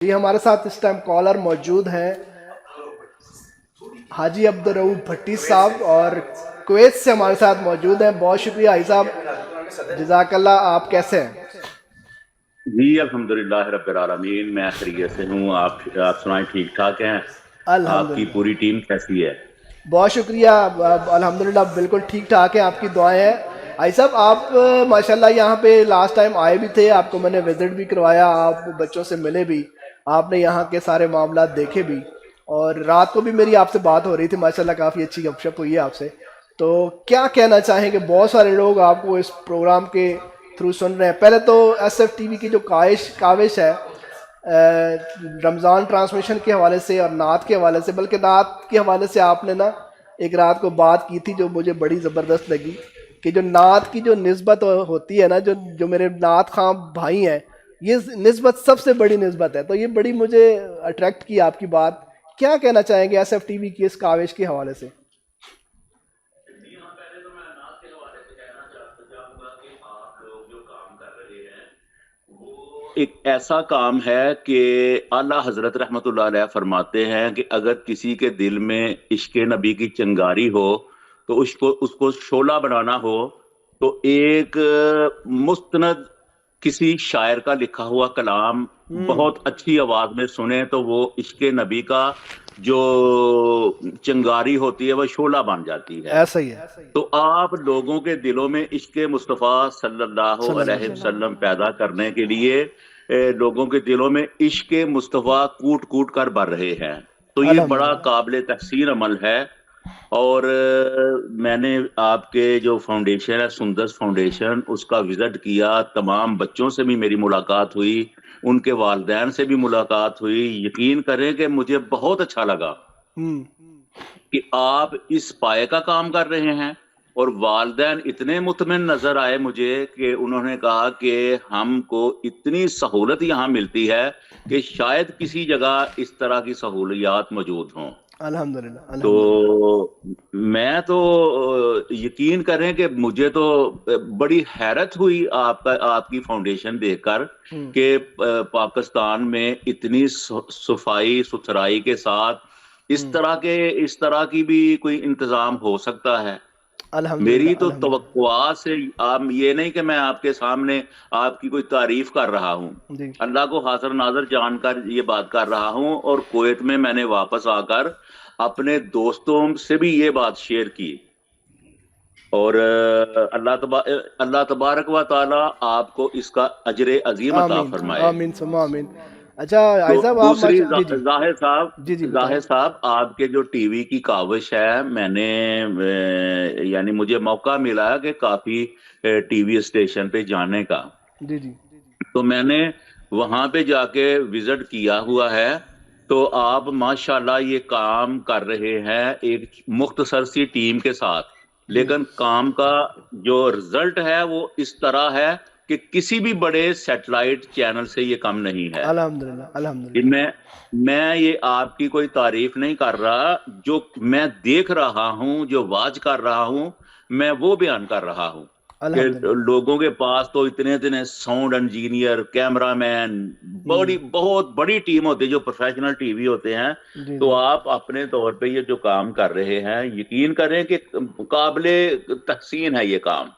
جی ہمارے ساتھ اس time collar موجود ہیں حاجی عبدالرؤف بھٹی صاحب، اور کویت سے ہمارے ساتھ موجود ہیں. بہت شکریہ حاجی صاحب، جزاک اللہ. آپ کیسے ہیں؟ جی الحمدللہ رب العالمین، میں خیریت سے ہوں. آپ سنائیں، ٹھیک ٹھاک ہیں؟ آپ کی الحمدللہ پوری ٹیم کیسی ہے؟ بہت شکریہ. الحمدللہ بالکل ٹھیک ٹھاک ہے، آپ کی دعائیں ہیں. حاجی صاحب آپ ماشاءاللہ یہاں پہ لاسٹ ٹائم آئے بھی تھے، آپ کو میں نے وزٹ بھی کروایا، آپ بچوں سے ملے بھی، آپ نے یہاں کے سارے معاملات دیکھے بھی، اور رات کو بھی میری آپ سے بات ہو رہی تھی. ماشاءاللہ کافی اچھی گپ شپ ہوئی ہے آپ سے. تو کیا کہنا چاہیں کہ بہت سارے لوگ آپ کو اس پروگرام کے تھرو سن رہے ہیں. پہلے تو ایس ایف ٹی وی کی جو کاوش ہے رمضان ٹرانسمیشن کے حوالے سے اور نعت کے حوالے سے، بلکہ نعت کے حوالے سے آپ نے نا ایک رات کو بات کی تھی جو مجھے بڑی زبردست لگی، کہ جو نعت کی جو نسبت ہوتی ہے نا، جو میرے نعت خواں بھائی ہیں، یہ نسبت سب سے بڑی نسبت ہے. تو یہ بڑی مجھے اٹریکٹ کی آپ کی بات. کیا کہنا چاہیں گے ایس ایف ٹی وی کی اس کاوش کے حوالے سے؟ ایک ایسا کام ہے کہ اعلیٰ حضرت رحمت اللہ علیہ فرماتے ہیں کہ اگر کسی کے دل میں عشق نبی کی چنگاری ہو تو اس کو شعلہ بنانا ہو، تو ایک مستند کسی شاعر کا لکھا ہوا کلام بہت اچھی آواز میں سنیں تو وہ عشق نبی کا جو چنگاری ہوتی ہے وہ شعلہ بن جاتی ہے. ایسا ہی ہے تو آپ لوگوں کے دلوں میں عشق مصطفیٰ صلی اللہ صلی اللہ علیہ علیہ وسلم پیدا کرنے کے لیے لوگوں کے دلوں میں عشق مصطفیٰ کوٹ کوٹ کر بھر رہے ہیں. تو یہ بڑا الحمدللہ. قابل تحسین عمل ہے. اور میں نے آپ کے جو فاؤنڈیشن ہے سندس فاؤنڈیشن، اس کا وزٹ کیا. تمام بچوں سے بھی میری ملاقات ہوئی، ان کے والدین سے بھی ملاقات ہوئی. یقین کریں کہ مجھے بہت اچھا لگا کہ آپ اس پائے کا کام کر رہے ہیں. اور والدین اتنے مطمئن نظر آئے مجھے کہ انہوں نے کہا کہ ہم کو اتنی سہولت یہاں ملتی ہے کہ شاید کسی جگہ اس طرح کی سہولیات موجود ہوں. الحمدللہ تو الحمدللہ. میں تو یقین کریں کہ مجھے تو بڑی حیرت ہوئی آپ کی فاؤنڈیشن دیکھ کر کہ پاکستان میں اتنی صفائی ستھرائی کے ساتھ اس طرح کی بھی کوئی انتظام ہو سکتا ہے. الحمدللہ میری تو الحمدللہ. توقعات سے آپ یہ نہیں کہ میں آپ کے سامنے آپ کی کوئی تعریف کر رہا ہوں، جی اللہ کو حاضر ناظر جان کر یہ بات کر رہا ہوں. اور کویت میں نے واپس آ کر اپنے دوستوں سے بھی یہ بات شیئر کی. اور اللہ تبارک و تعالی آپ کو اس کا اجر عظیم عطا آمین فرمائے. آمین ثم آمین. اچھا تو عائی صاحب آپ دوسری جی جی جی جی بتائیں. ظاہر صاحب آپ کے جو ٹی وی کی کاوش ہے، میں نے یعنی مجھے موقع ملا کہ کافی ٹی وی اسٹیشن پہ جانے کا. جی جی تو میں نے وہاں پہ جا کے وزٹ کیا ہوا ہے. تو آپ ماشاءاللہ یہ کام کر رہے ہیں ایک مختصر سی ٹیم کے ساتھ، جی لیکن کام کا جو رزلٹ ہے وہ اس طرح ہے کہ کسی بھی بڑے سیٹلائٹ چینل سے یہ کم نہیں ہے. الحمدللہ کہ الحمدللہ. میں یہ آپ کی کوئی تعریف نہیں کر رہا، جو میں دیکھ رہا ہوں، جو واچ کر رہا ہوں، میں وہ بیان کر رہا ہوں کہ الحمدللہ. لوگوں کے پاس تو اتنے ساؤنڈ انجینئر، کیمرہ مین، بہت بڑی ٹیم ہوتی ہے جو پروفیشنل ٹی وی ہوتے ہیں. جی تو جی آپ اپنے طور پہ یہ جو کام کر رہے ہیں، یقین کریں کہ قابل تحسین ہے یہ کام.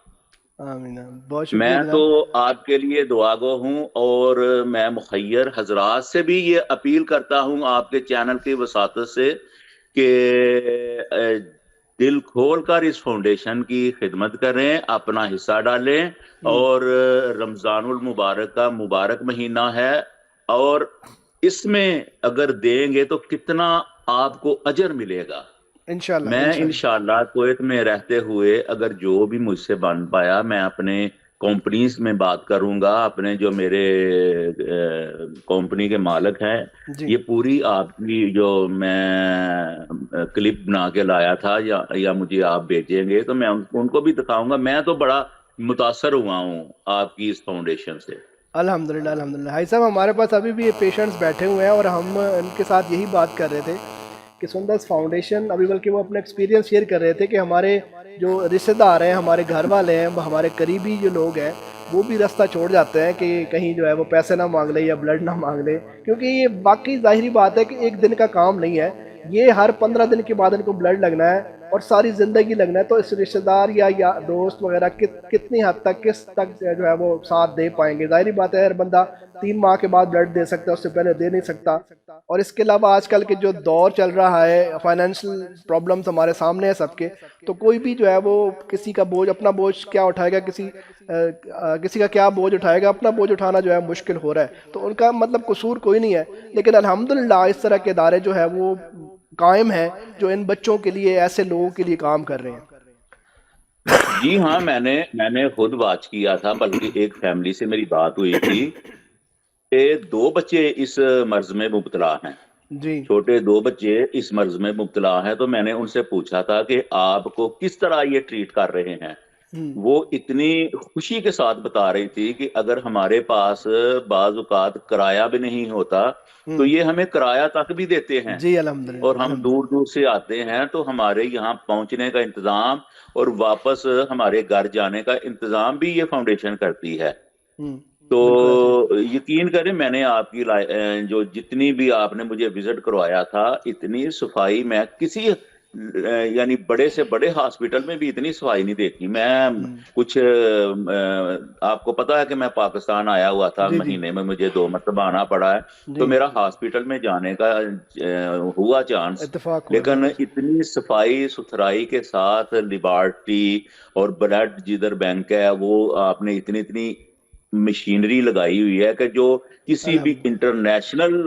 آمین. بہت شکریہ میں تو جناب. آپ کے لیے دعا گو ہوں، اور میں مخیر حضرات سے بھی یہ اپیل کرتا ہوں آپ کے چینل کی وساطت سے کہ دل کھول کر اس فاؤنڈیشن کی خدمت کریں، اپنا حصہ ڈالیں. اور رمضان المبارک کا مبارک مہینہ ہے، اور اس میں اگر دیں گے تو کتنا آپ کو اجر ملے گا. انشاءاللہ میں انشاءاللہ. انشاءاللہ کویت میں رہتے ہوئے اگر جو بھی مجھ سے بن پایا، میں اپنے کمپنیز میں بات کروں گا. اپنے جو میرے کمپنی کے مالک ہیں، جی یہ پوری آپ کی جو میں کلپ بنا کے لایا تھا یا مجھے آپ بھیجیں گے تو میں ان کو بھی دکھاؤں گا. میں تو بڑا متاثر ہوا ہوں آپ کی اس فاؤنڈیشن سے. الحمدللہ الحمدللہ. بھائی صاحب ہمارے پاس ابھی بھی پیشنٹس بیٹھے ہوئے ہیں، اور ہم ان کے ساتھ یہی بات کر رہے تھے کہ سندس فاؤنڈیشن ابھی، بلکہ وہ اپنا ایکسپیرینس شیئر کر رہے تھے کہ ہمارے جو رشتہ دار ہیں، ہمارے گھر والے ہیں، ہمارے قریبی جو لوگ ہیں، وہ بھی راستہ چھوڑ جاتے ہیں کہ کہیں جو ہے وہ پیسے نہ مانگ لے یا بلڈ نہ مانگ لے، کیونکہ یہ واقعی ظاہری بات ہے کہ ایک دن کا کام نہیں ہے، یہ ہر 15 دن کے بعد ان کو بلڈ لگنا ہے اور ساری زندگی لگنا ہے. تو اس رشتہ دار یا دوست وغیرہ کتنی حد تک کس تک جو ہے وہ ساتھ دے پائیں گے؟ ظاہری بات ہے ہر بندہ 3 ماہ کے بعد بلڈ دے سکتا ہے، اس سے پہلے دے نہیں سکتا. اور اس کے علاوہ آج کل کے جو دور چل رہا ہے، فائنینشیل پرابلمس ہمارے سامنے ہیں سب کے، تو کوئی بھی جو ہے وہ کسی کا بوجھ، اپنا بوجھ کیا اٹھائے گا، کسی کا کیا بوجھ اٹھائے گا، اپنا بوجھ اٹھانا جو ہے مشکل ہو رہا ہے. تو ان کا مطلب قصور کوئی نہیں ہے، لیکن الحمدللہ اس طرح کے ادارے جو ہے وہ قائم ہیں جو ان بچوں کے لیے، ایسے لوگوں کے لیے کام کر رہے ہیں. جی ہاں، میں نے خود واچ کیا تھا، بلکہ ایک فیملی سے میری بات ہوئی تھی کہ 2 بچے اس مرض میں مبتلا ہیں، جی چھوٹے 2 بچے اس مرض میں مبتلا ہیں. تو میں نے ان سے پوچھا تھا کہ آپ کو کس طرح یہ ٹریٹ کر رہے ہیں. وہ اتنی خوشی کے ساتھ بتا رہی تھی کہ اگر ہمارے پاس بعض اوقات کرایہ بھی نہیں ہوتا تو یہ ہمیں کرایہ تک بھی دیتے ہیں، جی الحمدللہ اور ہم دور الحمدللہ. دور سے آتے ہیں تو ہمارے یہاں پہنچنے کا انتظام اور واپس ہمارے گھر جانے کا انتظام بھی یہ فاؤنڈیشن کرتی ہے. تو بالکل ایسے ہی. یقین کریں، میں نے آپ کی جو جتنی بھی آپ نے مجھے وزٹ کروایا تھا، اتنی صفائی میں کسی یعنی بڑے سے بڑے ہاسپٹل میں بھی اتنی صفائی نہیں دیکھی. میں کچھ آپ کو پتا ہے کہ میں پاکستان آیا ہوا تھا، جی جی مہینے میں مجھے 2 مرتبہ آنا پڑا ہے، تو جی میرا ہاسپٹل میں جانے کا ہوا چانس، اتفاق ہوا لیکن بالکل. اتنی صفائی ستھرائی کے ساتھ لیبارٹری اور بلڈ جدھر بینک ہے وہ آپ نے اتنی مشینری لگائی ہوئی ہے کہ جو کسی بھی الحمد انٹرنیشنل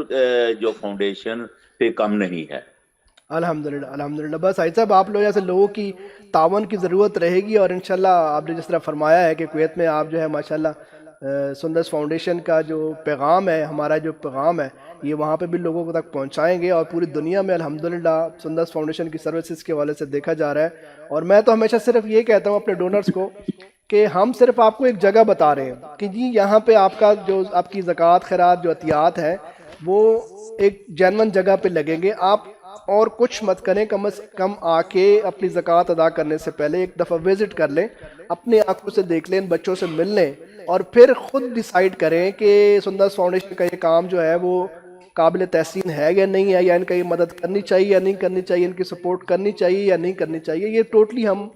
جو فاؤنڈیشن سے کم نہیں ہے. الحمدللہ الحمدللہ. بس آئی صاحب آپ لوگ جیسے لوگوں کی تعاون کی ضرورت رہے گی، اور انشاءاللہ آپ نے جس طرح فرمایا ہے کہ کویت میں آپ جو ہے ماشاءاللہ سندس فاؤنڈیشن کا جو پیغام ہے، ہمارا جو پیغام ہے، یہ وہاں پہ بھی لوگوں تک پہنچائیں گے، اور پوری دنیا میں الحمدللہ سندس فاؤنڈیشن کی سروسز کے حوالے سے دیکھا جا رہا ہے. اور میں تو ہمیشہ صرف یہ کہتا ہوں اپنے ڈونرز کو کہ ہم صرف آپ کو ایک جگہ بتا رہے ہیں کہ جی یہاں پہ آپ کا جو آپ کی زکوٰۃ خیرات جو عطیات ہے وہ ایک جینون جگہ پہ لگیں گے. آپ اور کچھ مت کریں، کم از کم آ کے اپنی زکوٰۃ ادا کرنے سے پہلے ایک دفعہ وزٹ کر لیں، اپنی آنکھوں سے دیکھ لیں، ان بچوں سے مل لیں، اور پھر خود ڈیسائیڈ کریں کہ سندس فاؤنڈیشن کا یہ کام جو ہے وہ قابل تحسین ہے یا نہیں ہے، یا ان کا یہ مدد کرنی چاہیے یا نہیں کرنی چاہیے، ان کی سپورٹ کرنی چاہیے یا نہیں کرنی چاہیے. یہ ٹوٹلی ہم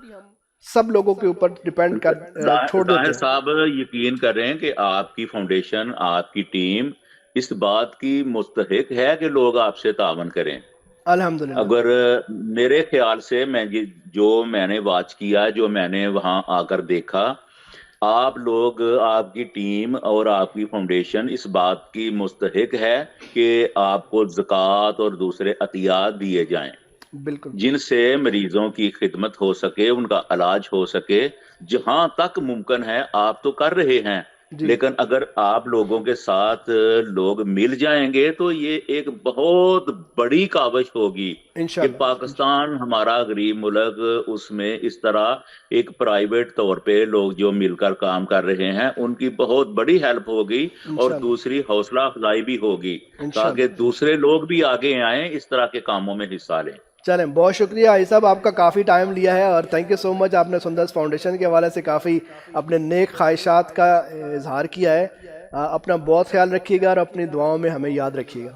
سب لوگوں کے اوپر ڈیپینڈ کر چھوڑ دیتے ظاہر ہیں. صاحب یقین کریں کہ آپ کی فاؤنڈیشن، آپ کی ٹیم اس بات کی مستحق ہے کہ لوگ آپ سے تعاون کریں. الحمدللہ اگر میرے خیال سے جو میں نے واچ کیا، جو میں نے وہاں آ کر دیکھا، آپ لوگ، آپ کی ٹیم اور آپ کی فاؤنڈیشن اس بات کی مستحق ہے کہ آپ کو زکوٰۃ اور دوسرے عطیات دیے جائیں بالکل. جن سے مریضوں کی خدمت ہو سکے، ان کا علاج ہو سکے. جہاں تک ممکن ہے آپ تو کر رہے ہیں، جی لیکن اگر آپ لوگوں کے ساتھ لوگ مل جائیں گے تو یہ ایک بہت بڑی کاوش ہوگی کہ انشاءاللہ پاکستان ہمارا غریب ملک، اس میں اس طرح ایک پرائیویٹ طور پہ لوگ جو مل کر کام کر رہے ہیں ان کی بہت بڑی ہیلپ ہوگی، اور انشاءاللہ دوسری حوصلہ افزائی بھی ہوگی تاکہ انشاءاللہ. دوسرے لوگ بھی آگے آئیں، اس طرح کے کاموں میں حصہ لیں. چلیں، بہت شکریہ آئی صاحب، آپ کا کافی ٹائم لیا ہے، اور تھینک یو سو مچ. آپ نے سندس فاؤنڈیشن کے حوالے سے کافی اپنے نیک خواہشات کا اظہار کیا ہے. اپنا بہت خیال رکھیے گا اور اپنی دعاؤں میں ہمیں یاد رکھیے گا.